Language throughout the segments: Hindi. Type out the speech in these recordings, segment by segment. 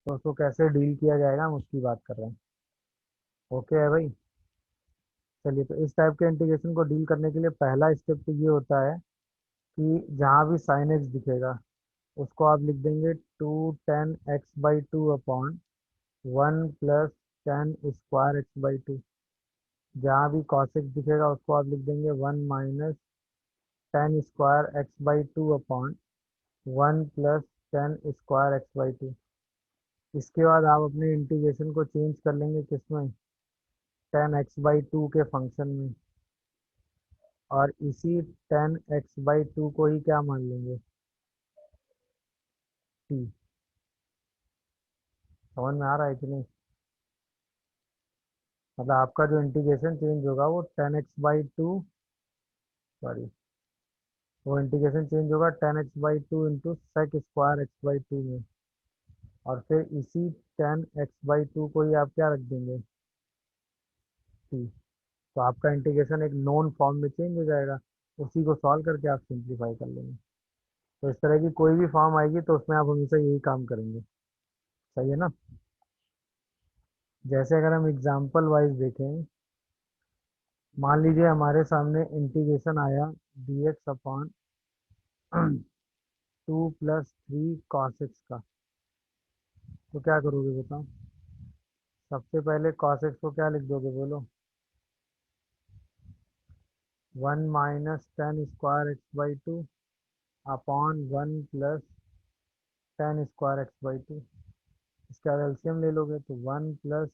तो उसको कैसे डील किया जाएगा हम उसकी बात कर रहे हैं। ओके है भाई। चलिए, तो इस टाइप के इंटीग्रेशन को डील करने के लिए पहला स्टेप तो ये होता है कि जहाँ भी साइन एक्स दिखेगा उसको आप लिख देंगे 2 tan x/2 upon 1 + tan² x/2। जहाँ भी cos x दिखेगा उसको आप लिख देंगे 1 - tan² x/2 upon 1 + tan² x/2। इसके बाद आप अपने इंटीग्रेशन को चेंज कर लेंगे किसमें, tan x/2 के फंक्शन में, और इसी tan x/2 को ही क्या मान लेंगे, t। समझ में आ रहा है कि नहीं? मतलब आपका जो इंटीग्रेशन चेंज होगा वो tan x/2, सॉरी, वो इंटीग्रेशन चेंज होगा tan x/2 into sec² x/2 में, और फिर इसी tan x/2 को ही आप क्या रख देंगे, t। तो आपका इंटीग्रेशन एक नोन फॉर्म में चेंज हो जाएगा। उसी को सॉल्व करके आप सिंप्लीफाई कर लेंगे। तो इस तरह की कोई भी फॉर्म आएगी तो उसमें आप हमेशा यही काम करेंगे। सही है ना? जैसे अगर हम एग्जाम्पल वाइज देखें, मान लीजिए हमारे सामने इंटीग्रेशन आया dx अपॉन 2 + 3 cos x का। तो क्या करोगे बताओ? सबसे पहले cos x को क्या लिख दोगे बोलो? 1 - tan² x/2 upon 1 + tan² x/2। इसका एलसीएम ले लोगे तो 1 +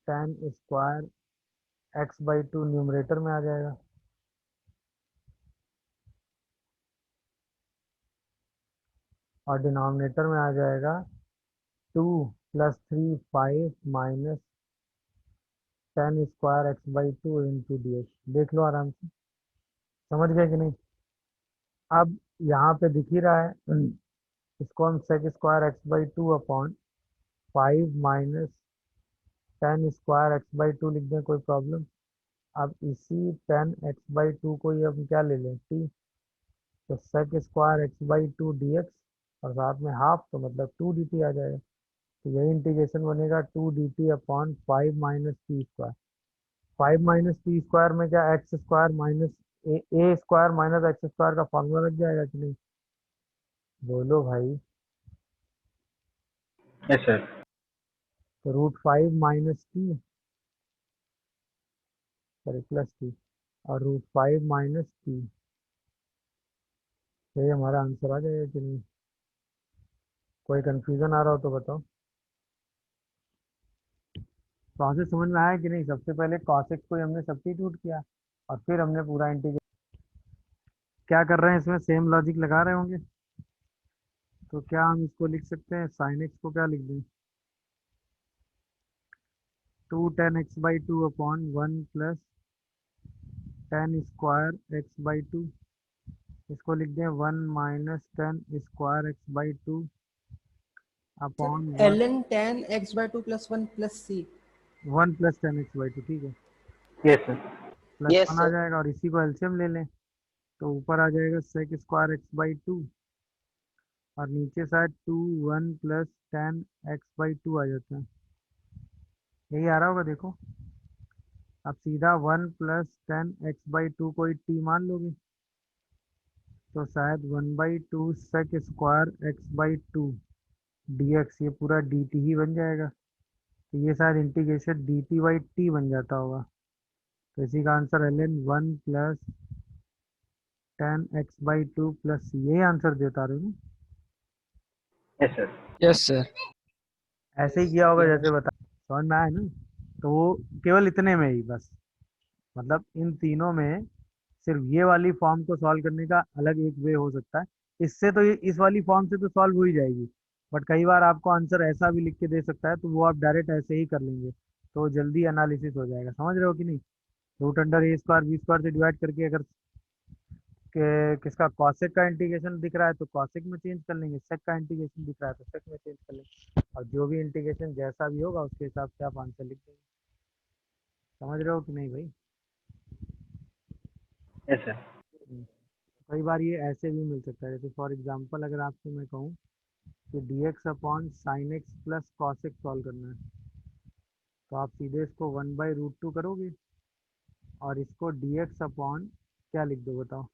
tan² x/2 न्यूमरेटर में आ जाएगा, और डिनोमिनेटर में आ जाएगा 2 + 3 5 - tan² x/2 इंटू dx। देख लो आराम से, समझ गए कि नहीं? अब यहाँ पे दिख ही रहा है, इसको हम sec² x/2 upon 5 - tan² x/2 लिख दें, कोई प्रॉब्लम? अब इसी tan x/2 को ही हम क्या ले लें, t। तो sec² x/2 dx, और साथ में हाफ, तो मतलब 2 dt आ जाएगा। तो यही इंटीग्रेशन बनेगा 2 dt अपॉन 5 - t²। 5 - t² में क्या x² minus a² minus x² का फॉर्मूला लग जाएगा कि नहीं? बोलो भाई। Yes sir. तो √5 - t, सॉरी प्लस t, और √5 - t, यही हमारा आंसर आ जाएगा कि नहीं? कोई कंफ्यूजन आ रहा हो तो बताओ। प्रोसेस समझ में आया कि नहीं? सबसे पहले cos x को हमने सब्स्टिट्यूट किया, और फिर हमने पूरा इंटीग्रेट। क्या कर रहे हैं इसमें, सेम लॉजिक लगा रहे होंगे। तो क्या हम इसको लिख सकते हैं, sin x को क्या लिख दें, 2 tan x/2 upon 1 + tan² x/2। इसको लिख दें 1 - tan² x/2 sir upon ln tan x/2 + 1 + c। 1 + tan x/2, ठीक है। Yes sir. प्लस यस 1 आ सर। जाएगा, और इसी को एलसीएम ले लें तो ऊपर आ जाएगा sec² x/2, और नीचे साइड 1 + tan x/2 आ जाता है। यही आ रहा होगा देखो। अब सीधा 1 + tan x/2 को ही t मान लोगे, तो शायद 1/2 sec² x/2 dx, ये पूरा dt ही बन जाएगा। तो ये शायद इंटीग्रेशन dt/t बन जाता होगा। तो इसी का answer ln 1 + tan x/2 plus, यही आंसर देता रहे ना? Yes sir. Yes sir. ऐसे ही किया होगा जैसे बता, समझ में आया ना? तो वो केवल इतने में ही बस, मतलब इन तीनों में सिर्फ ये वाली फॉर्म को सॉल्व करने का अलग एक वे हो सकता है। इससे तो ये इस वाली फॉर्म से तो सॉल्व हो ही जाएगी, बट कई बार आपको आंसर ऐसा भी लिख के दे सकता है, तो वो आप डायरेक्ट ऐसे ही कर लेंगे, तो जल्दी एनालिसिस हो जाएगा। समझ रहे हो कि नहीं? √a² b² से डिवाइड करके अगर किसका कॉसेक का इंटीग्रेशन दिख रहा है तो कॉसेक में चेंज कर लेंगे, सेक का इंटीग्रेशन दिख रहा है तो सेक में चेंज कर लेंगे, और जो भी इंटीग्रेशन जैसा भी होगा उसके हिसाब से आप आंसर लिख देंगे। समझ रहे हो कि नहीं भाई? Yes sir. हम्म। कई बार ये ऐसे भी मिल सकता है, जैसे फॉर एग्जांपल अगर आपको मैं कहूँ कि dx upon sine x plus cos x solve करना है, तो आप सीधे इसको 1/√2 करोगे और इसको dx अपॉन क्या लिख दो बताओ,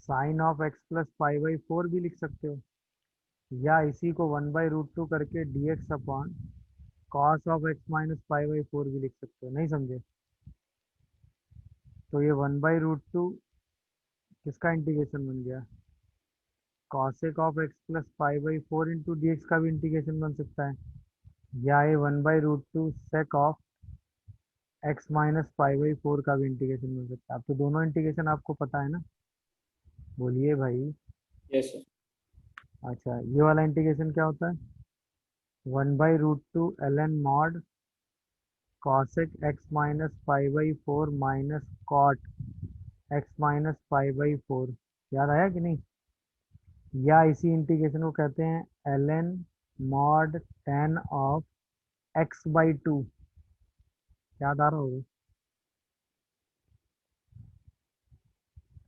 साइन ऑफ एक्स प्लस पाई/4 भी लिख सकते हो, या इसी को 1/√2 करके dx upon cos of x minus पाई/4 भी लिख सकते हो। नहीं समझे? तो ये 1/√2 किसका इंटीग्रेशन बन गया, कॉसेक ऑफ एक्स प्लस पाई/4 इंटू डी एक्स का भी इंटीग्रेशन बन सकता है, या ये 1/√2 सेक ऑफ एक्स माइनस पाई/4 का भी इंटीग्रेशन बन सकता है। अब तो दोनों इंटीग्रेशन आपको पता है ना, बोलिए भाई। Yes sir. अच्छा, ये वाला इंटीग्रेशन क्या होता है, 1/√2 ln mod cosec x minus पाई/4 माइनस कॉट एक्स माइनस पाई/4। याद आया कि नहीं? या इसी इंटीग्रेशन को कहते हैं ln mod tan of x/2। याद आ रहा होगा?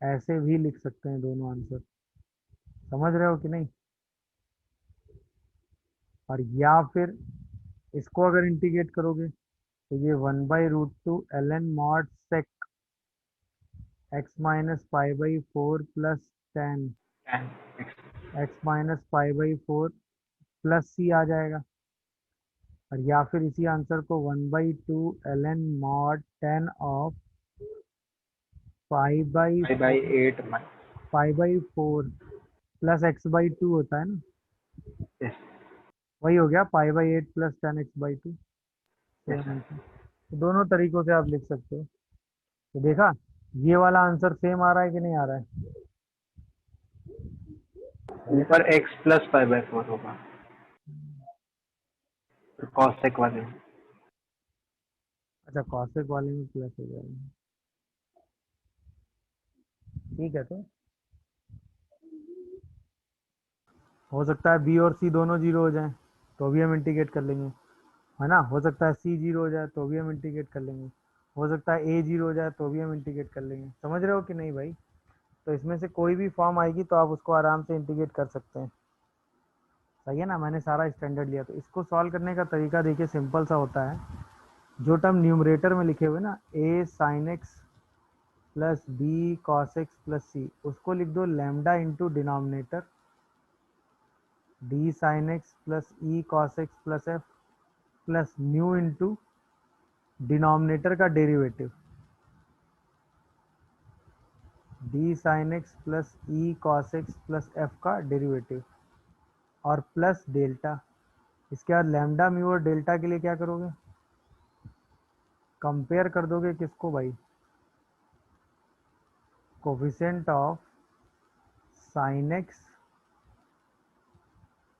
ऐसे भी लिख सकते हैं दोनों आंसर, समझ रहे हो कि नहीं? और या फिर इसको अगर इंटीग्रेट करोगे तो ये 1/√2 ln mod sec x minus पाई/4 plus tan tan x. X minus पाई/4 प्लस सी आ जाएगा। और या फिर इसी आंसर को 1/2 ln mod tan of pi by 5/8 पाई/4 प्लस x/2 होता है ना, yes वही हो गया पाई/8 plus tan x/2। yes same sir. आंसर। तो दोनों तरीकों से आप लिख सकते हो। तो देखा, ये वाला आंसर सेम आ रहा है कि नहीं आ रहा है? ऊपर x प्लस 5/4 होगा कॉसेक वाले में। अच्छा, कॉसेक वाले में प्लस हो जाएगा, ठीक है। तो हो सकता है बी और सी दोनों जीरो हो जाएं, तो भी हम इंटीग्रेट कर लेंगे, है ना? हो सकता है सी जीरो हो जाए तो भी हम इंटीग्रेट कर लेंगे, हो सकता है ए जीरो हो जाए तो भी हम इंटीग्रेट कर लेंगे। समझ रहे हो कि नहीं भाई? तो इसमें से कोई भी फॉर्म आएगी तो आप उसको आराम से इंटीग्रेट कर सकते हैं। सही है ना? मैंने सारा स्टैंडर्ड लिया। तो इसको सॉल्व करने का तरीका देखिए, सिंपल सा होता है। जो टर्म न्यूमरेटर में लिखे हुए ना, a sine x plus b cos x plus c, उसको लिख दो lambda into denominator d sine x plus e cos x plus f plus mu into denominator का derivative d sine x plus e cos x plus f का डेरिवेटिव और प्लस डेल्टा। इसके बाद लैम्डा म्यू और डेल्टा के लिए क्या करोगे, कंपेयर कर दोगे किसको भाई, coefficient of sine x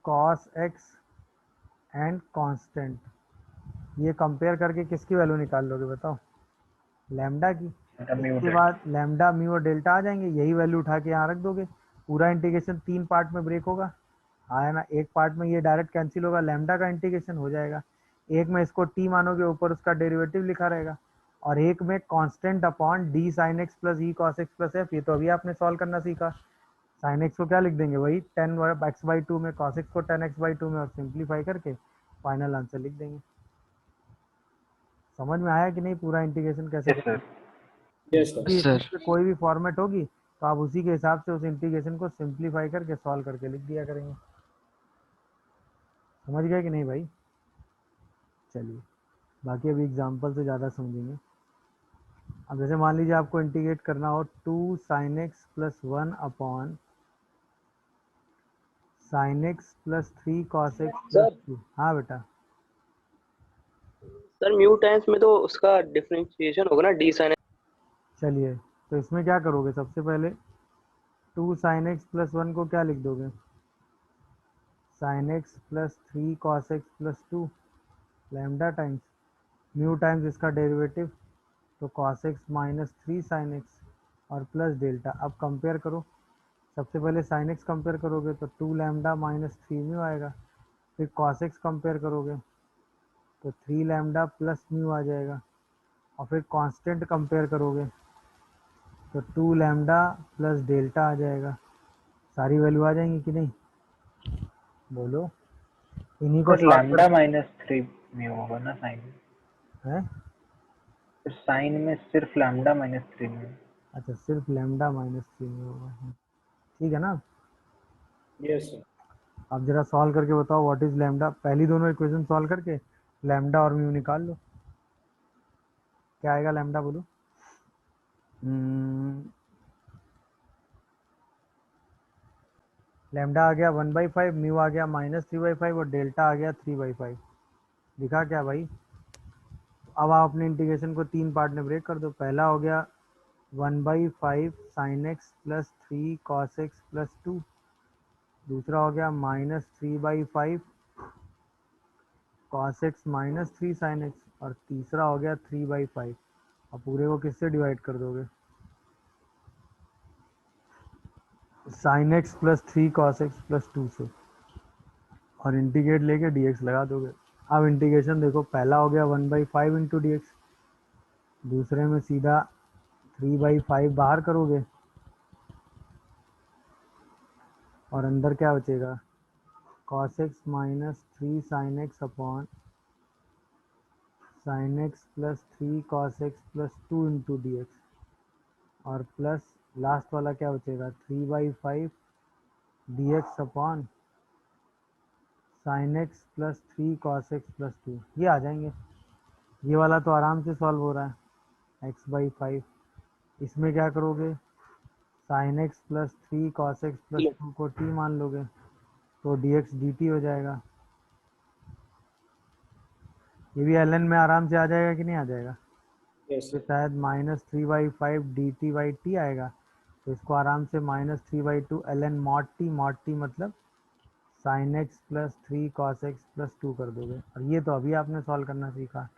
cos x and constant. ये कंपेयर करके किसकी वैल्यू निकाल लोगे बताओ, लैम्डा की। इसके बाद लैम्डा म्यू और डेल्टा आ जाएंगे, यही वैल्यू उठा के यहाँ रख दोगे। पूरा इंटीग्रेशन 3 पार्ट में ब्रेक होगा, आया ना? एक पार्ट में ये डायरेक्ट कैंसिल होगा, लैम्डा का इंटीग्रेशन हो जाएगा। एक में इसको टी मानोगे, ऊपर उसका डेरिवेटिव लिखा रहेगा। और एक में constant upon D sine x plus e cos x plus F. ये तो अभी आपने सॉल्व करना सीखा। साइन एक्स को क्या लिख देंगे वही 10x/2 में, कॉस एक्स को 10x/2 में, और सिंप्लीफाई करके फाइनल आंसर लिख देंगे। समझ में आया कि नहीं पूरा इंटीग्रेशन कैसे yes करना sir. है? यस अभी सर। इसमें से कोई भी फॉर्मेट होगी तो आप उसी के हिसाब से उस इंटीग्रेशन को सिंप्लीफाई करके सॉल्व करके लिख दिया करेंगे। समझ गए कि नहीं भाई? चलिए, बाकी अभी एग्जाम्पल से ज़्यादा समझेंगे। अब जैसे मान लीजिए आपको इंटीग्रेट करना हो 2 sine x plus 1 upon sine x plus 3 cos x plus sir 2। हाँ बेटा, सर म्यू टाइम्स में तो उसका डिफरेंशिएशन होगा ना डी साइन। चलिए तो इसमें क्या करोगे, सबसे पहले 2 साइन एक्स प्लस 1 को क्या लिख दोगे, sine x plus 3 cos x plus 2 lambda times mu times इसका डेरिवेटिव, तो cos x minus 3 sine x और प्लस डेल्टा। अब कंपेयर करो, सबसे पहले साइन एक्स कंपेयर करोगे तो 2 लैम्डा माइनस 3 म्यू आएगा। फिर कॉस एक्स कंपेयर करोगे तो 3 लैम्डा प्लस म्यू आ जाएगा। और फिर कांस्टेंट कंपेयर करोगे तो 2 लैम्डा प्लस डेल्टा आ जाएगा। सारी वैल्यू आ जाएंगी कि नहीं? बोलो, इन्हीं को सर सॉल्व लैम्डा -3 में होगा ना साइन में? है। तो साइन में सिर्फ लैम्डा -3 में। अच्छा, सिर्फ लैम्डा -3 में होगा, ठीक है ना। Yes sir. अब जरा सॉल्व करके बताओ व्हाट इज लैम्डा, पहली दोनों इक्वेशन सॉल्व करके लैम्डा और म्यू निकाल लो, क्या आएगा लैम्डा बोलो। लैम्डा आ गया 1/5, म्यू आ गया -3/5 और डेल्टा आ गया 3/5। दिखा क्या भाई। अब आप अपने इंटीग्रेशन को 3 पार्ट में ब्रेक कर दो। पहला हो गया 1/5 sine x plus 3 cos x plus 2। दूसरा हो गया -3/5 cos x minus 3 sine x. और तीसरा हो गया 3/5। अब पूरे को किससे डिवाइड कर दोगे, sine x plus 3 cos x plus 2 से, और इंटीग्रेट लेके dx लगा दोगे। अब इंटीग्रेशन देखो, पहला हो गया 1/5 इंटू डी एक्स, दूसरे में सीधा 3/5 बाहर करोगे और अंदर क्या बचेगा, cos x minus 3 sine x upon sine x plus 3 cos x plus 2 into d x, और प्लस लास्ट वाला क्या बचेगा 3/5 D x upon sine x plus 3 cos x plus 2। ये आ जाएंगे। ये वाला तो आराम से सॉल्व हो रहा है, x/5। इसमें क्या करोगे, sine x plus 3 cos x plus 2 को t मान लोगे तो dx dt हो जाएगा। ये भी ln में आराम से आ जाएगा कि नहीं आ जाएगा, यस तो सर। शायद -3/5 dt/t आएगा। तो इसको आराम से -3/2 ln mod t मतलब sine x plus 3 cos x plus 2 कर दोगे। और ये तो अभी आपने सॉल्व करना सीखा,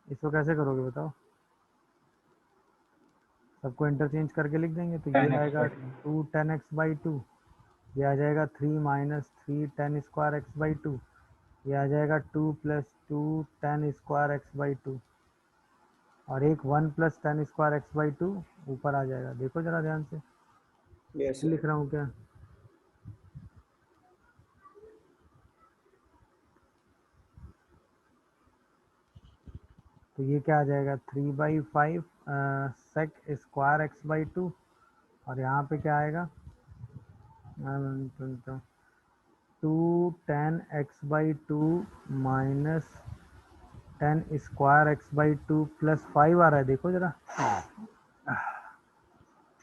इसको कैसे करोगे बताओ। सबको इंटरचेंज करके लिख देंगे तो ये 10x आएगा by 2। 2 10x/2, ये आ जाएगा 3 माइनस 3 10² x/2, ये आ जाएगा 2 + 2 10² x/2, और एक 1 + 10² x/2 ऊपर आ जाएगा। देखो जरा ध्यान से, यस लिख सर। रहा हूँ क्या। तो ये क्या आ जाएगा 3/5 sec² x/2, और यहाँ पे क्या आएगा 2 10x/2 माइनस 10² x/2 प्लस 5 आ रहा है। देखो जरा,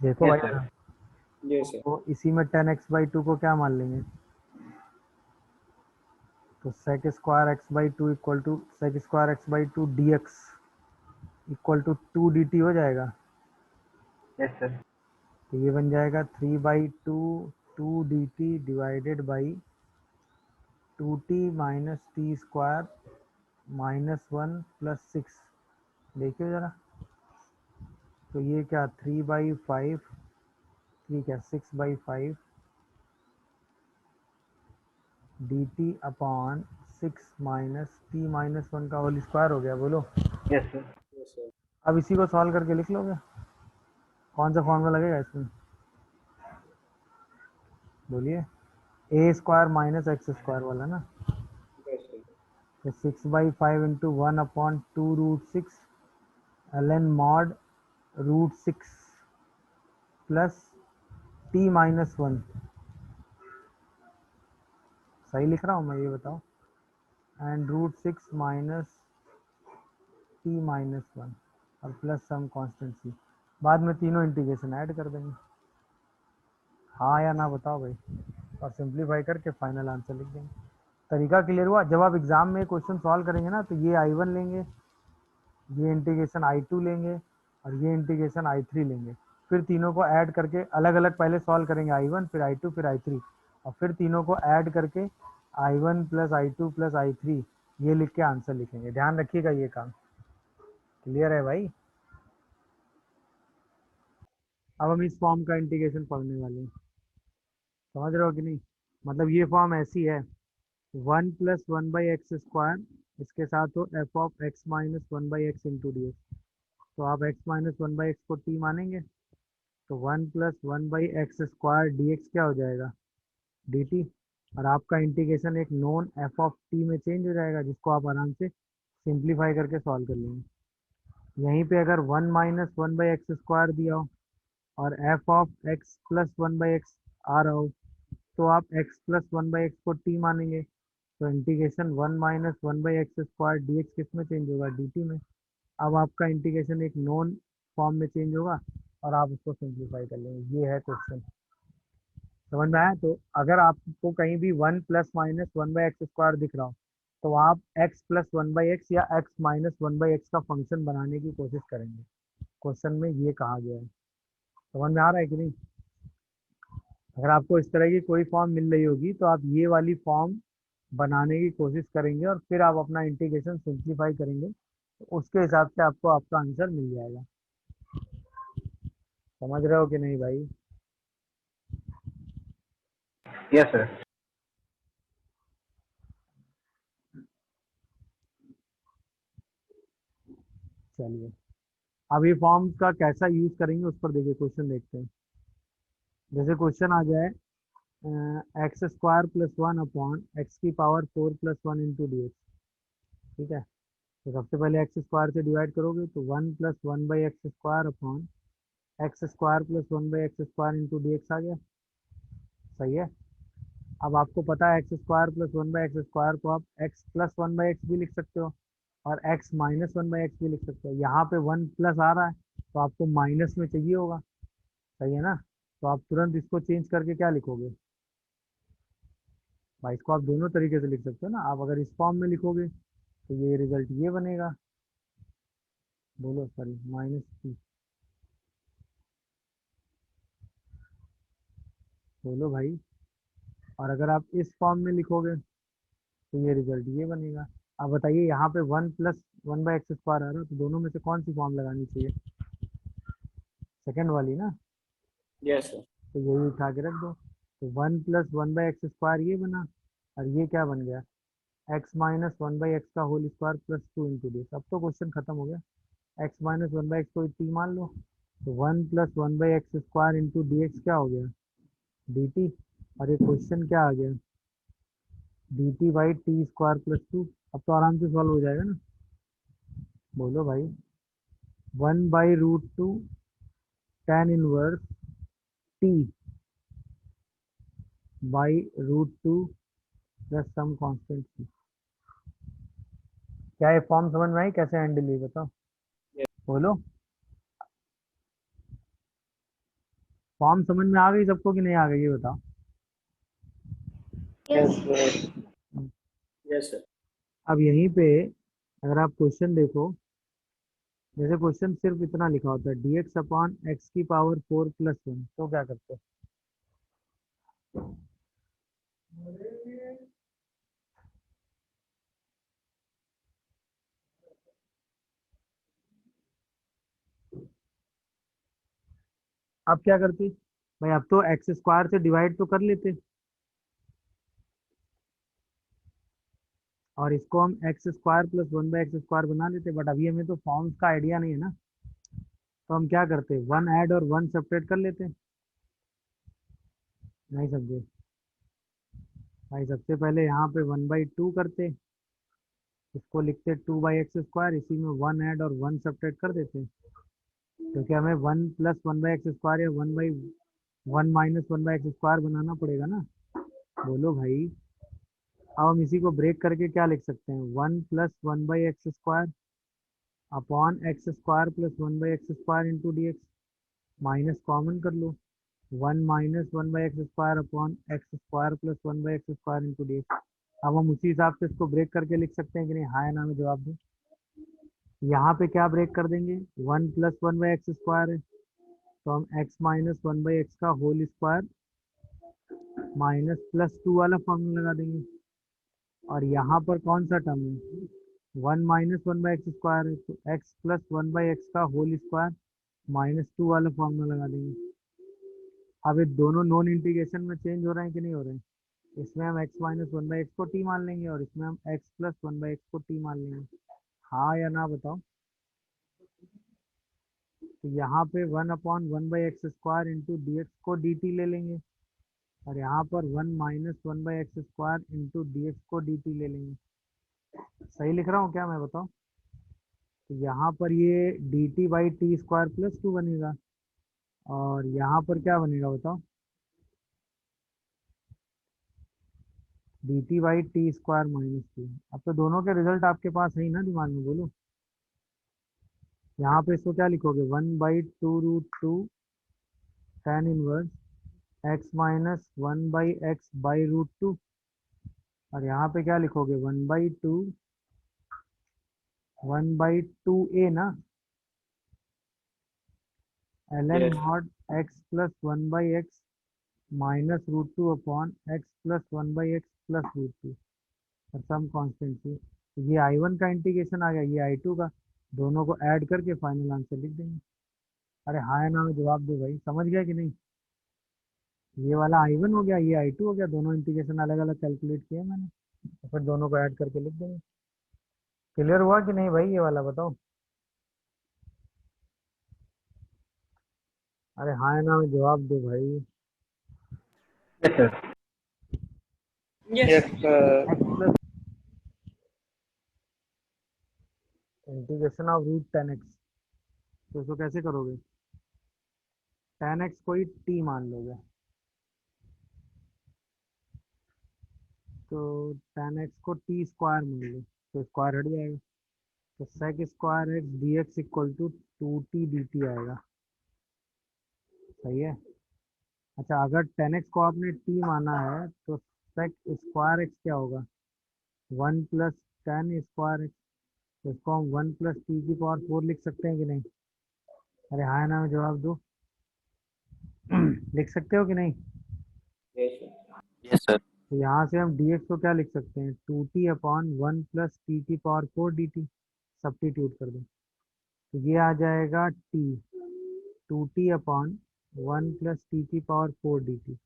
देखो यस भाई सर। जरा। Yes sir. तो इसी में 10x/2 को क्या मान लेंगे, तो sec² x/2 equal to sec² x/2 dx equal to 2 dt हो जाएगा। Yes sir. तो ये बन जाएगा 3/2 2 dt divided by 2t minus T square -1 + 6। देखिए ज़रा, तो ये क्या 3/5, ठीक है 6/5 dt अपॉन 6 माइनस t-1 का होल स्क्वायर हो गया। बोलो, यस सर। Yes sir. अब इसी को सॉल्व करके लिख लोगे, कौन सा फॉर्मूला लगेगा इसमें, बोलिए, a² माइनस x² वाला ना। Yes sir. तो 6/5 into 1/2√6 ln mod √6 plus t-1। सही लिख रहा हूँ मैं, ये बताओ, एंड √6 माइनस t-1 और प्लस सम कॉन्स्टेंसी। बाद में तीनों इंटीग्रेशन ऐड कर देंगे, हाँ या ना बताओ भाई, और सिंप्लीफाई करके फाइनल आंसर लिख देंगे। तरीका क्लियर हुआ। जब आप एग्जाम में क्वेश्चन सॉल्व करेंगे ना, तो ये I1 लेंगे, ये इंटीग्रेशन I2 लेंगे, और ये इंटीग्रेशन I3 लेंगे। फिर तीनों को ऐड करके अलग अलग पहले सॉल्व करेंगे, I1 फिर I2 फिर I3, और फिर तीनों को ऐड करके I1 + I2 + I3 ये लिख के आंसर लिखेंगे। ध्यान रखिएगा ये काम, क्लियर है भाई। अब हम इस फॉर्म का इंटीग्रेशन पढ़ने वाले हैं, समझ रहे हो कि नहीं। मतलब ये फॉर्म ऐसी है 1 + 1/x², इसके साथ हो f(x - 1/x into d x. तो आप x - 1/x को t मानेंगे, तो 1 + 1/x² dx क्या हो जाएगा dt। और आपका इंटीग्रेशन एक नॉन एफ ऑफ टी में चेंज हो जाएगा, जिसको आप आराम से सिंप्लीफाई करके सॉल्व कर लेंगे। यहीं पे अगर 1 - 1/x² दिया हो और F of x plus 1/x आ रहा हो, तो आप x प्लस 1/x को t मानेंगे, तो इंटीग्रेशन 1 - 1/x² dx किस में चेंज होगा, dt में। अब आपका इंटीग्रेशन एक नॉन फॉर्म में चेंज होगा और आप उसको सिंप्लीफाई कर लेंगे। ये है क्वेश्चन, समझ में आया? तो अगर आपको कहीं भी 1 ± 1/x² दिख रहा हो, तो आप x प्लस 1/x या x माइनस 1/x का फंक्शन बनाने की कोशिश करेंगे। क्वेश्चन में ये कहा गया है, समझ में आ रहा है कि नहीं? अगर आपको इस तरह की कोई फॉर्म मिल रही होगी, तो आप ये वाली फॉर्म बनाने की कोशिश करेंगे और फिर आप अपना इंटीग्रेशन सिंप्लीफाई करेंगे, तो उसके हिसाब से आपको आपका आंसर मिल जाएगा। समझ रहे हो कि नहीं भाई? Yes sir. चलिए, अब ये फॉर्म का कैसा यूज करेंगे उस पर देखिए, क्वेश्चन देखते हैं। जैसे क्वेश्चन आ जाए x² + 1 upon x⁴ + 1 into dx, ठीक है? तो सबसे पहले x² से डिवाइड करोगे तो 1 + 1/x² upon x² + 1/x² into dx आ गया, सही है। अब आपको पता है x² + 1/x² को आप x प्लस 1/x भी लिख सकते हो और x माइनस 1/x भी लिख सकते हो। यहाँ पे 1 प्लस आ रहा है, तो आपको माइनस में चाहिए होगा, सही है ना? तो आप तुरंत इसको चेंज करके क्या लिखोगे भाई? इसको आप दोनों तरीके से लिख सकते हो ना। आप अगर इस फॉर्म में लिखोगे तो ये रिजल्ट ये बनेगा, बोलो सॉरी -3, बोलो भाई। और अगर आप इस फॉर्म में लिखोगे तो ये रिजल्ट ये बनेगा। अब बताइए, यहाँ पे 1 + 1/x² आ रहा है, तो दोनों में से कौन सी फॉर्म लगानी चाहिए? सेकंड वाली ना। Yes, sir. तो यही उठा के रख दो, तो 1 + 1/x² ये बना, और ये क्या बन गया, x माइनस 1/x का whole square plus 2 into D. अब तो क्वेश्चन खत्म हो गया। x माइनस 1/x को टी मान लो, तो 1 + 1/x² इंटू डी एक्स क्या हो गया, dt। और ये क्वेश्चन क्या आ गया, dt/t² + 2। अब तो आराम से सॉल्व हो जाएगा ना, बोलो भाई। 1/√2 tan inverse t /√2 plus some constant c। क्या ये फॉर्म समझ में आई? कैसे हैंडल हुई बताओ, बोलो। फॉर्म समझ में आ गई सबको कि नहीं आ गई, ये बताओ। Yes, sir. Yes, sir. अब यहीं पे अगर आप क्वेश्चन देखो, जैसे क्वेश्चन सिर्फ इतना लिखा होता है dx/(x⁴ + 1), तो क्या करते हैं? अब क्या करते भाई? अब तो x² से डिवाइड तो कर लेते, और इसको हम x² + 1/x² बना लेते, बट अभी हमें तो फॉर्म्स का आइडिया नहीं है ना। तो हम क्या करते, 1 ऐड और 1 सेपरेट कर लेते। नहीं समझे भाई? सबसे पहले यहाँ पे 1/2 करते, इसको लिखते 2/x², इसी में 1 ऐड और 1 सेपरेट कर देते, क्योंकि हमें 1 + 1/x² या 1 माइनस 1/x² बनाना पड़ेगा ना, बोलो भाई। अब हम इसी को ब्रेक करके क्या लिख सकते हैं, 1 + 1/x² upon x² + 1/x² into d x. Minus common कर लो, 1 - 1/x² upon x² + 1/x² into d x. अब हम उसी हिसाब से इसको ब्रेक करके लिख सकते हैं कि नहीं? हाँ या ना में जवाब दो। यहाँ पे क्या ब्रेक कर देंगे, 1 + 1/x² है, तो हम x माइनस 1/x का होल स्क्वायर माइनस +2 वाला फॉर्मूला लगा देंगे। और यहाँ पर कौन सा टर्म है, 1 - 1/x² है, तो x प्लस 1/x का होल स्क्वायर -2 वाला फॉर्मूला लगा देंगे। अब ये दोनों नॉन इंटीग्रेशन में चेंज हो रहे हैं कि नहीं हो रहे हैं? इसमें हम x माइनस 1/x को t मान लेंगे और इसमें हम x प्लस 1/x को t मान लेंगे। हाँ या ना बताओ? तो यहाँ पे 1/(1/x² इंटू डी एक्स को dt ले लेंगे, और यहाँ पर 1 minus 1/x² into d x को डी टी ले लेंगे। सही लिख रहा हूँ क्या मैं, बताओ? तो यहाँ पर ये D T by T square plus 2 बनेगा, और यहाँ पर क्या बनेगा बताओ? D T by T square minus 2। अब तो दोनों के रिजल्ट आपके पास है ही ना दिमाग में, बोलो। यहाँ पे इसको क्या लिखोगे? 1/2√2 tan inverse x minus 1/x/√2। और यहाँ पे क्या लिखोगे? 1/2 ना, ln Yes. Not x plus 1/x minus √2 upon x plus 1/x plus √2 और सम कांस्टेंट से। तो ये I1 का इंटीग्रेशन आ गया, ये I2 का, दोनों को ऐड करके फाइनल आंसर लिख देंगे। अरे हाँ या ना में जवाब दो भाई, समझ गया कि नहीं? ये वाला I1 हो गया, ये I2 हो गया, दोनों इंटीग्रेशन अलग अलग कैलकुलेट किया मैंने, तो फिर दोनों को ऐड करके लिख देंगे। क्लियर हुआ कि नहीं भाई ये वाला, बताओ? अरे हाँ या ना में जवाब दो भाई। Yes sir. Yes. Yes, x plus integration of √10x, तो इसको कैसे करोगे? tan x कोई t मान लोगे, तो tan x को t स्क्वायर मान लो, तो स्क्वायर हट जाएगा, तो sec square x dx equal to 2t dt आएगा। सही है। अच्छा, अगर tan x को आपने t माना है तो sec स्क्वायर x क्या होगा? 1 प्लस tan स्क्वायर x, तो इसको हम 1 प्लस टी की पावर 4 लिख सकते हैं कि नहीं? अरे हाँ ना में जवाब दो। लिख सकते हो कि नहीं? Yes, sir. yes, sir. तो यहाँ से हम dx को क्या लिख सकते हैं? 2t अपॉन 1 प्लस टी की पावर 4 dt, सब्स्टिट्यूट कर दो, तो ये आ जाएगा t, 2t upon 1 plus T की पावर 4 dt।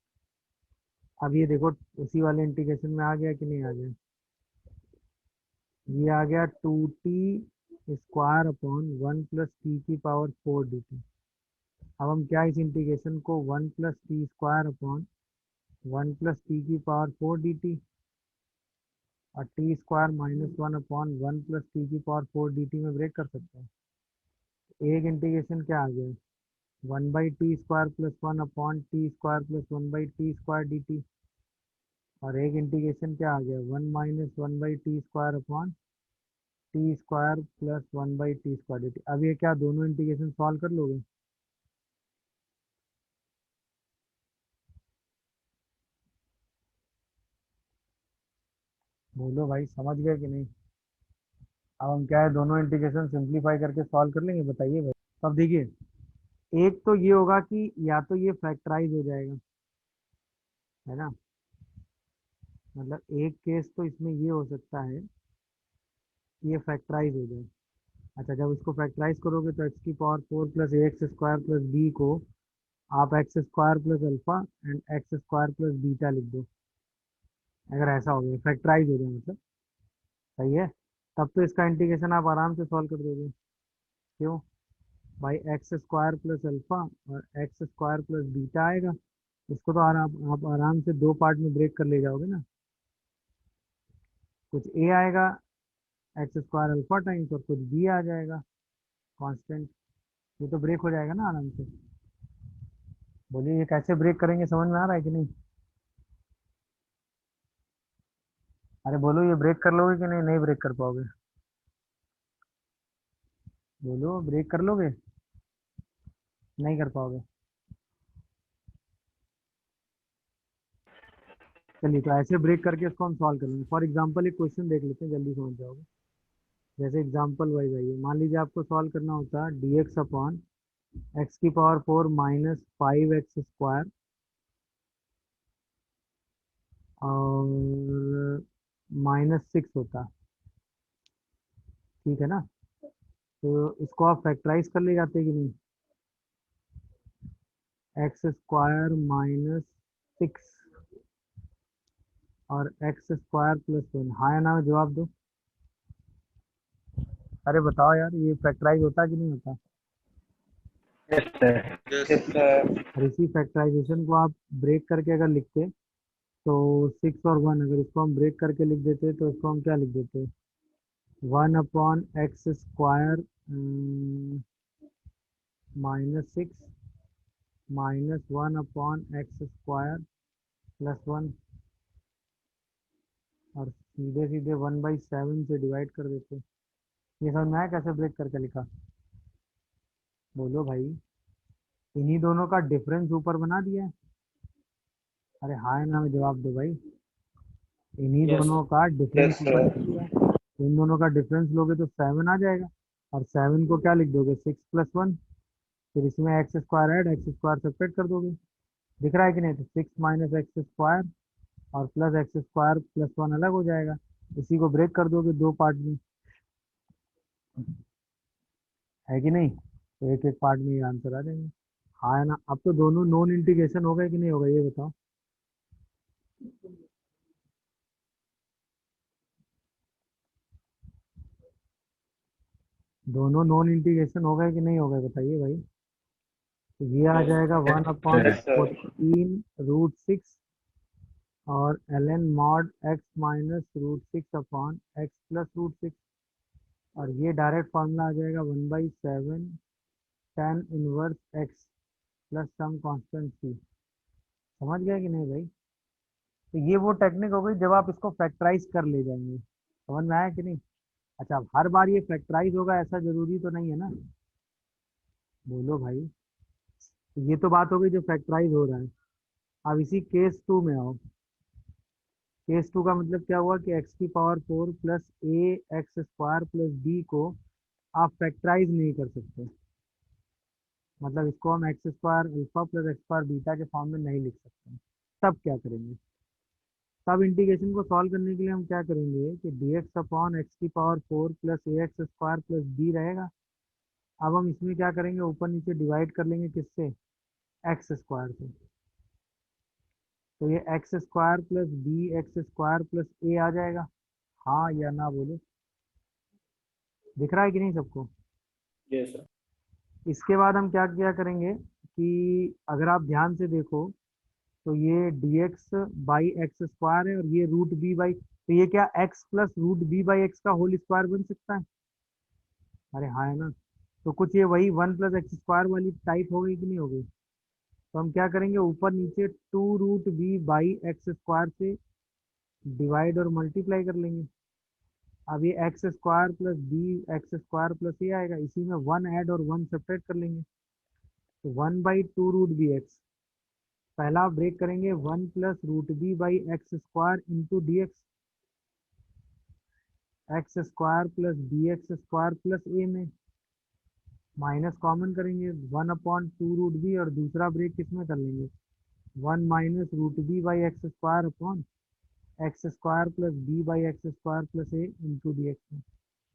अब ये देखो उसी वाले इंटीग्रेशन में आ गया कि नहीं आ गया? ये आ गया 2t square upon 1 plus T की पावर 4 dt। अब हम क्या इस इंटीग्रेशन को 1 plus T square upon 1 plus T की पावर 4 dt और T square minus 1 upon 1 plus T की पावर 4 dt में ब्रेक कर सकते हैं? एक इंटीग्रेशन क्या आ गया? 1/t² plus 1 upon T square plus 1/t² dt, और एक इंटीग्रेशन क्या आ गया? 1 minus 1/t² upon T square plus 1/t² dt। अब ये क्या दोनों इंटीग्रेशन सॉल्व कर लोगे? बोलो भाई, समझ गए कि नहीं? अब हम क्या है, दोनों इंटीग्रेशन सिंप्लीफाई करके सॉल्व कर लेंगे, बताइए भाई। तो अब देखिए, एक तो ये होगा कि या तो ये फैक्टराइज हो जाएगा, है ना, मतलब एक केस तो इसमें ये हो सकता है कि ये फैक्टराइज हो जाए। अच्छा, जब इसको फैक्टराइज करोगे तो एक्स की power 4 plus X square plus B को आप X square plus alpha and X square plus beta लिख दो। अगर ऐसा हो गया फैक्टराइज हो जाए मतलब, सही है, तब तो इसका इंटीग्रेशन आप आराम से सॉल्व कर दोगे। क्यों भाई? एक्स स्क्वायर प्लस अल्फा और एक्स स्क्वायर प्लस बीटा आएगा, इसको तो आप आराम से दो पार्ट में ब्रेक कर ले जाओगे ना। कुछ ए आएगा एक्स स्क्वायर अल्फा टाइम्स और कुछ बी आ जाएगा कांस्टेंट, ये तो ब्रेक हो जाएगा ना आराम से। बोलिए ये कैसे ब्रेक करेंगे, समझ में आ रहा है कि नहीं? अरे बोलो, ये ब्रेक कर लोगे कि नहीं? नहीं ब्रेक कर पाओगे? बोलो, ब्रेक कर लोगे? नहीं कर पाओगे? चलिए, तो ऐसे ब्रेक करके इसको हम सॉल्व करेंगे। फॉर एग्जांपल एक क्वेश्चन देख लेते हैं, जल्दी समझ जाओगे। जैसे एग्जांपल वाइज आइए, मान लीजिए आपको सॉल्व करना होता है dx अपॉन एक्स की पावर 4 माइनस 5x² और -6 होता, ठीक है ना? तो इसको आप फैक्टराइज कर ले जाते कि नहीं? एक्स स्क्वायर माइनस 6 और एक्स स्क्वायर प्लस 1, हाँ या ना में जवाब दो। अरे बताओ यार, ये फैक्टराइज होता कि नहीं होता? Yes sir. Yes, sir. और इसी फैक्टराइजेशन को आप ब्रेक करके अगर लिखते तो 6 और 1, अगर इसको हम ब्रेक करके लिख देते तो इसको हम क्या लिख देते, 1/x² -6 -1/x² +1, और सीधे सीधे 1/7 से डिवाइड कर देते। ये समझ में आया कैसे ब्रेक करके लिखा? बोलो भाई, इन्हीं दोनों का डिफरेंस ऊपर बना दिया है। अरे हाँ है ना, में जवाब दो भाई। इन्हीं Yes. दोनों का डिफरेंस Yes, ऊपर sir. कर दिया है। इन दोनों का डिफरेंस लोगे तो 7 आ जाएगा, और 7 को क्या लिख दोगे, 6 + 1, फिर इसमें x² ऐड x² सब्ट्रैक्ट कर दोगे। दिख रहा है कि नहीं? तो 6 - x² और +x² +1 अलग हो जाएगा। इसी को ब्रेक कर दोगे दो पार्ट में, है कि नहीं? तो एक एक पार्ट में ये आंसर आ जाएंगे। हाँ है ना? अब तो दोनों नॉन इंटीग्रेशन हो गए कि नहीं हो गए, ये बताओ। दोनों नॉन इंटीग्रेशन हो गए कि नहीं हो गए, बताइए भाई। तो ये आ जाएगा Yes, sir. 1/14√6 और ln mod x -√6/x +√6, और ये डायरेक्ट फार्मूला आ जाएगा 1/7 tan inverse x plus some constant c। समझ गया कि नहीं भाई? तो ये वो टेक्निक हो गई जब आप इसको फैक्टराइज कर ले जाएंगे। समझ में आया कि नहीं? अच्छा, अब हर बार ये फैक्टराइज होगा ऐसा जरूरी तो नहीं है ना? बोलो भाई। तो ये तो बात हो गई जो फैक्टराइज हो रहा है। अब इसी केस 2 में आओ। केस 2 का मतलब क्या हुआ कि x⁴ plus ax² plus b को आप फैक्टराइज नहीं कर सकते। मतलब इसको हम x² alpha plus x² beta के फॉर्म में नहीं लिख सकते। तब क्या करेंगे? तब इंटीग्रेशन को सॉल्व करने के लिए हम क्या करेंगे कि dx/x⁴ plus ax² plus b रहेगा। अब हम इसमें क्या करेंगे, ऊपर नीचे डिवाइड कर लेंगे किससे, x² से। तो ये x² plus bx² plus a आ जाएगा। हाँ या ना बोलो। दिख रहा है कि नहीं सबको? Yes, sir. इसके बाद हम क्या क्या करेंगे कि अगर आप ध्यान से देखो तो ये dx/x² है और ये √b/, तो ये क्या x प्लस √b/x का होल स्क्वायर बन सकता है? अरे हाँ है ना? तो कुछ ये वही 1 + x² वाली टाइप हो गई कि नहीं हो गई? तो हम क्या करेंगे, ऊपर नीचे 2√b/x² से डिवाइड और मल्टीप्लाई कर लेंगे। अब ये x² प्लस bx² प्लस ये आएगा, इसी में 1 ऐड और 1 सब्ट्रैक्ट कर लेंगे। तो 1/2√bx, पहला आप ब्रेक करेंगे 1 plus √b/x² into dx, x² plus bx² plus a में माइनस कॉमन करेंगे 1/2√b, और दूसरा ब्रेक किसमें कर लेंगे, 1 - √b/x² upon x² plus b/x² plus a into dx में।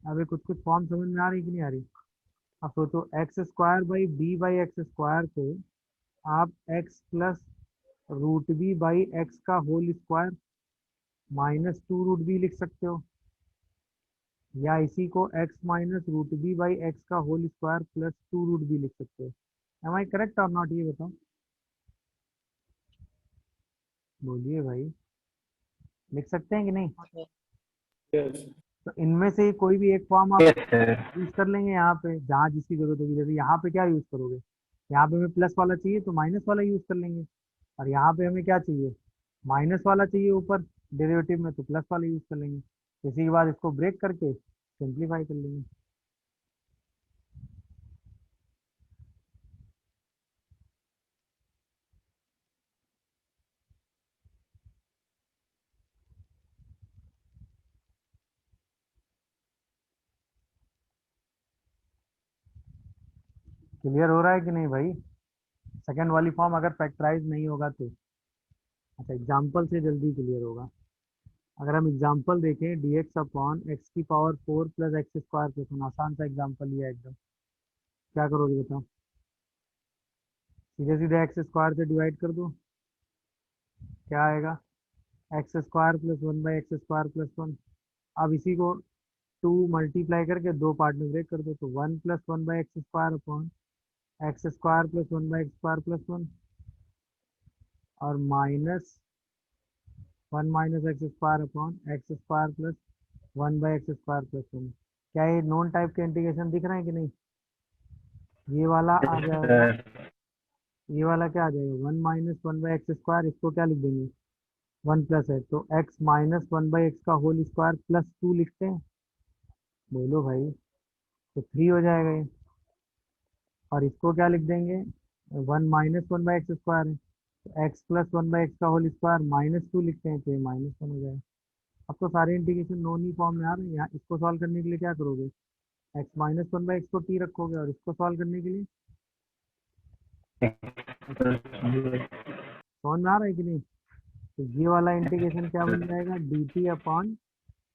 अब ये कुछ कुछ फॉर्म समझ में आ रही कि नहीं आ रही? अब सोचो x² को आप x प्लस √b/x का होल स्क्वायर -2√b लिख सकते हो, या इसी को x माइनस √b/x का होल स्क्वायर प्लस 2√b लिख सकते हो। एम आई करेक्ट और नॉट, ये बताओ, बोलिए भाई। लिख सकते हैं कि नहीं? Yes. तो इनमें से ही कोई भी एक फॉर्म आप यस सर। यूज कर लेंगे यहाँ पे, जहाँ जिसकी जरूरत होगी। जैसे यहाँ पे क्या यूज करोगे, यहाँ पे हमें प्लस वाला चाहिए तो माइनस वाला यूज कर लेंगे, और यहाँ पे हमें क्या चाहिए, माइनस वाला चाहिए ऊपर डेरिवेटिव में, तो प्लस वाला यूज कर लेंगे। इसी के बाद इसको ब्रेक करके सिंप्लीफाई कर लेंगे। क्लियर हो रहा है कि नहीं भाई? सेकंड वाली फॉर्म अगर फैक्टराइज नहीं होगा तो। अच्छा, एग्जाम्पल से जल्दी क्लियर होगा। अगर हम एग्जाम्पल देखें, dx/x⁴ प्लस x² प्लस 1, आसान सा एग्जाम्पल ये है एकदम। क्या करोगे बताओ? सीधे सीधे x² से डिवाइड कर दो, क्या आएगा, x² प्लस 1/x² प्लस 1। अब इसी को 2 मल्टीप्लाई करके दो पार्ट में ब्रेक कर दो, तो 1 + 1/x² upon x square plus 1/x² + 1 और -1 - x² + 1/x² + 1। क्या ये नॉन टाइप के इंटीग्रेशन दिख रहे हैं कि नहीं? ये वाला आ जाएगा, ये वाला क्या आ जाएगा 1 - 1/x², इसको क्या लिख देंगे 1 + है तो x - 1/x² + 2 लिखते हैं। बोलो भाई, तो 3 हो जाएगा ये। और इसको क्या लिख देंगे 1 - 1/x² है तो x + 1/x² - 2 लिखते हैं तो ये -1 हो जाएगा। अब तो सारे इंटीग्रेशन नॉन ही फॉर्म में आ रहे हैं। यहाँ इसको सॉल्व करने के लिए क्या करोगे, x - 1/x को t रखोगे और इसको सॉल्व करने के लिए समझ में आ रहा है कि नहीं? तो ये वाला इंटीग्रेशन क्या बन जाएगा dt/t²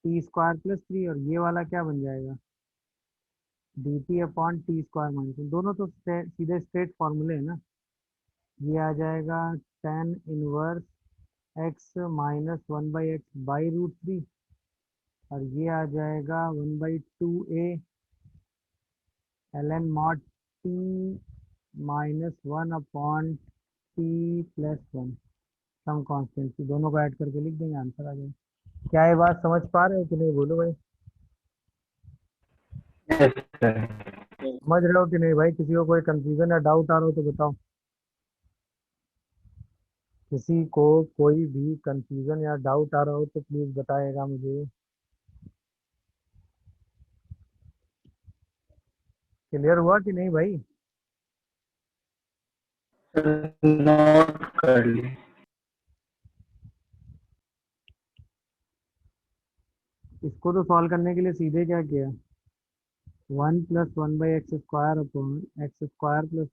+ 3 और ये वाला क्या बन जाएगा dt/t²। दोनों तो सीधे स्ट्रेट फॉर्मूले है ना। ये आ जाएगा tan इनवर्स x - 1/x/√3 और ये आ जाएगा 1/2a ln mod t - 1/t+1 some constant की दोनों को ऐड करके लिख देंगे, आंसर आ जाएगा। क्या ये बात समझ पा रहे हो कि नहीं, बोलो भाई। Yes sir. समझ रहे हो कि नहीं भाई? किसी को कोई कंफ्यूजन या डाउट आ रहा हो तो बताओ। किसी को कोई भी कंफ्यूजन या डाउट आ रहा हो तो प्लीज बताएगा मुझे। क्लियर हुआ कि नहीं भाई? नोट कर ली। इसको तो सॉल्व करने के लिए सीधे क्या किया 1 + 1/x² +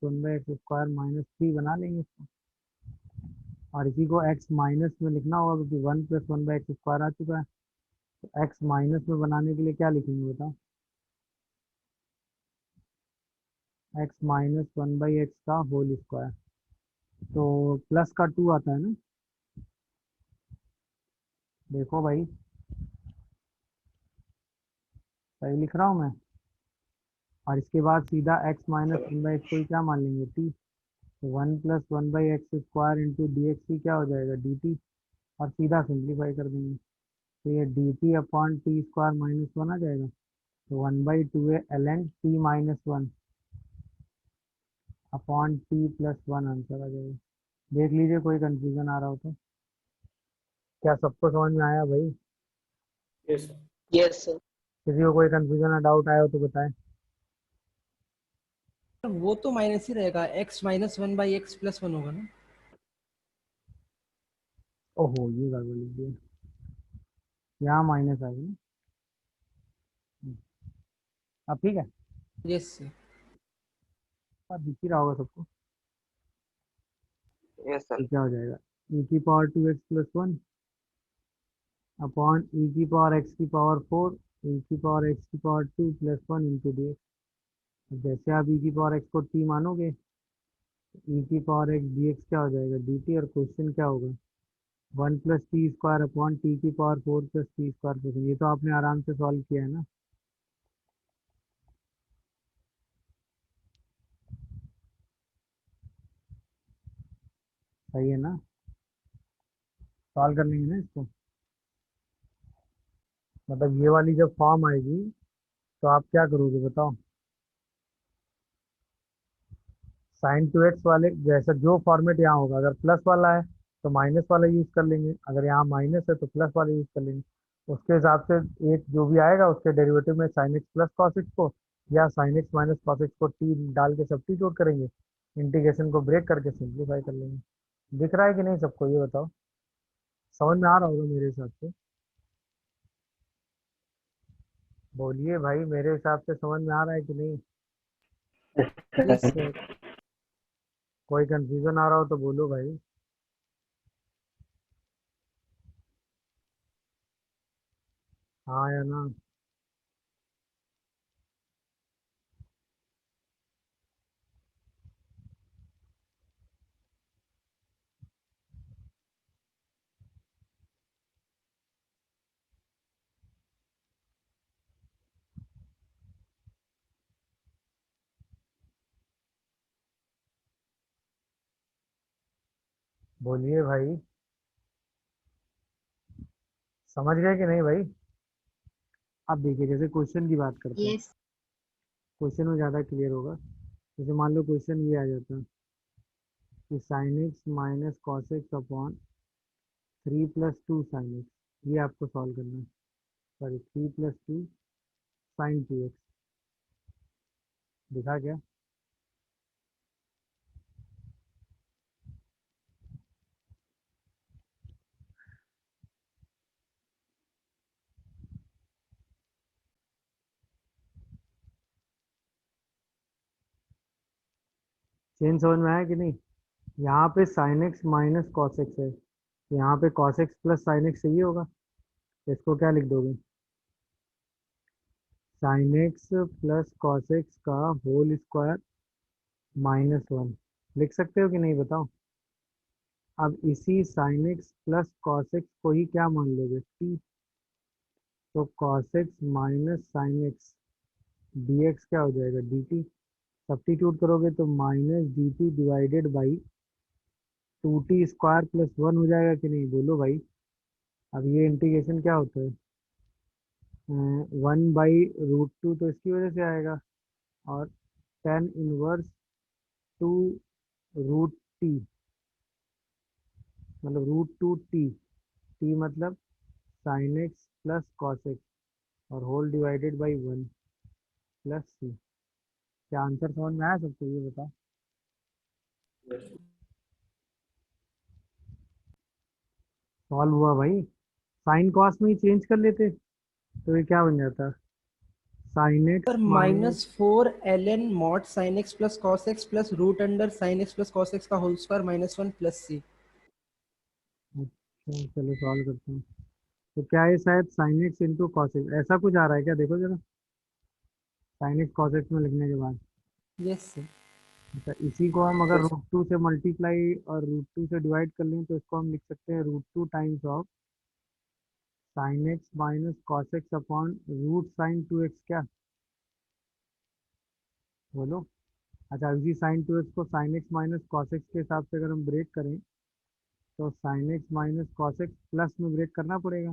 1/x² - 3 बना लेंगे इसको। और इसी को x माइनस में लिखना होगा क्योंकि 1 + 1/x² आ चुका है। तो x माइनस में बनाने के लिए क्या लिखेंगे बताओ, x - 1/x²। तो प्लस का 2 आता है ना, देखो भाई सही लिख रहा हूँ मैं। और इसके बाद सीधा x - 1/x को ही क्या मान लेंगे t। तो 1 + 1/x² × dx क्या हो जाएगा dt और सीधा सिंप्लीफाई कर देंगे तो ये dt/t² - 1 आ जाएगा। तो 1/2a ln t-1/t+1 आंसर आ जाएगा। देख लीजिए कोई कंफ्यूजन आ रहा हो तो। क्या सबको समझ में आया भाई? Yes, sir. Yes sir. किसी को कोई कंफ्यूजन या डाउट आया हो तो बताएं। वो तो माइनस ही रहेगा, x - 1/x+1 होगा ना। ओहो ये गड़बड़ लिख दिया, यहाँ माइनस आ गया। अब ठीक है, यस सर। अब दिख ही रहा होगा सबको। Yes sir. तो क्या हो जाएगा e⁻²x+1 upon e⁻x⁴ e⁻x⁴2 +1 × dx। जैसे आप e⁻x को t मानोगे e⁻x dx क्या हो जाएगा dt और क्वेश्चन क्या होगा 1 + t² अपॉन t⁴ + t²। ये तो आपने आराम से सॉल्व किया है ना। सही है ना, सॉल्व कर लेंगे ना इसको। मतलब ये वाली जब फॉर्म आएगी तो आप क्या करोगे बताओ, sin2x वाले जैसा जो फॉर्मेट यहाँ होगा, अगर प्लस वाला है तो माइनस वाला यूज कर लेंगे, अगर यहाँ माइनस है तो प्लस वाला यूज कर लेंगे। उसके हिसाब से एक जो भी आएगा उसके डेरिवेटिव में sin x + cos x को या sin x - cos x को t डाल के सब्स्टिट्यूट करेंगे, इंटीग्रेशन को ब्रेक करके सिंप्लीफाई कर लेंगे। दिख रहा है कि नहीं सबको, ये बताओ। समझ में आ रहा होगा मेरे हिसाब से, बोलिए भाई मेरे हिसाब से समझ में आ रहा है कि नहीं? Yes sir. कोई कंफ्यूजन आ रहा हो तो बोलो भाई। हाँ या ना? बोलिए भाई, समझ गए कि नहीं भाई? अब देखिए जैसे क्वेश्चन की बात करते हैं, यस क्वेश्चन में ज़्यादा क्लियर होगा। जैसे मान लो क्वेश्चन ये आ जाता है कि sine X minus cos X upon 3 + 2 sine X, ये आपको सॉल्व करना है। Sorry, 3 + 2 sine 2 X. दिखा क्या? चेंज समझ में आया कि नहीं? यहाँ पे sign X minus cos x है, यहाँ पे cos x plus sine x चाहिए होगा, तो इसको क्या लिख दोगे? Sine x plus cos X का होल स्क्वायर -1 लिख सकते हो कि नहीं बताओ? अब इसी sine x plus cos x को ही क्या मान लोगे? t। तो cos x minus sine x dx क्या हो जाएगा? dt। सब्स्टिट्यूट करोगे तो -dt डिवाइडेड बाई 2t² + 1 हो जाएगा कि नहीं? बोलो भाई। अब ये इंटीग्रेशन क्या होता है? 1/√2 तो इसकी वजह से आएगा, और tan−1 2√t, मतलब √2t। t मतलब sine x plus cos x और होल डिवाइडेड बाई 1 + c। क्या आंसर समझ में आया सबको? ये बताओ। Yes. सॉल्व हुआ भाई। साइन कॉस में ही चेंज कर लेते तो ये क्या बन जाता? Sine X sir minus, -4 ln mod sin x plus cos x plus root under sin x plus cos x का होल स्क्वायर -1 प्लस c। चलो सॉल्व करते हैं। तो क्या है? शायद sine X into cos X ऐसा कुछ आ रहा है क्या? देखो जरा, साइन एक्स कॉस एक्स में लिखने के बाद। Yes sir. अच्छा, इसी को हम अगर Yes. √2 से मल्टीप्लाई और √2 से डिवाइड कर लें तो इसको हम लिख सकते हैं √2 times of sine X minus cos X upon root sine 2x। क्या बोलो? अच्छा, इसी साइन 2x को sine X minus cos X के हिसाब से अगर हम ब्रेक करें तो sine X minus cos x plus में ब्रेक करना पड़ेगा।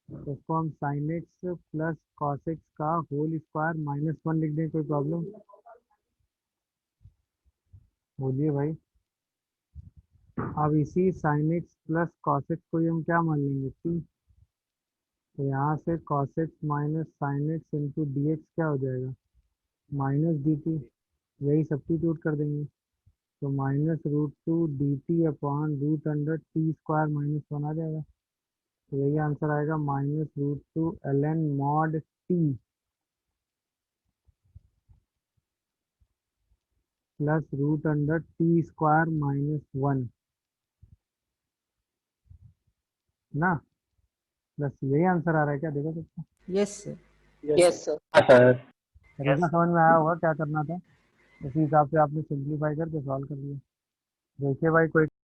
तो इसको हम sine x plus cos X का होल स्क्वायर -1 लिख दें, कोई प्रॉब्लम? बोलिए भाई। अब इसी sine x plus cos x को ही हम क्या मान लेंगे? t। तो यहाँ से cos x minus sign X into d x क्या हो जाएगा? -dt। यही सब्स्टिट्यूट कर देंगे तो -√2 dt upon root under t² -1 आ जाएगा। तो यही आंसर आएगा, -√2 ln mod t plus root under t² -1 ना। बस यही आंसर आ रहा है क्या? देखो सबको yes sir. Yes. Yes sir. हाँ सर। तरीका समझ में आया होगा क्या करना था। उसी हिसाब से आपने सिंप्लीफाई करके सॉल्व कर दिया। देखिए भाई, कोई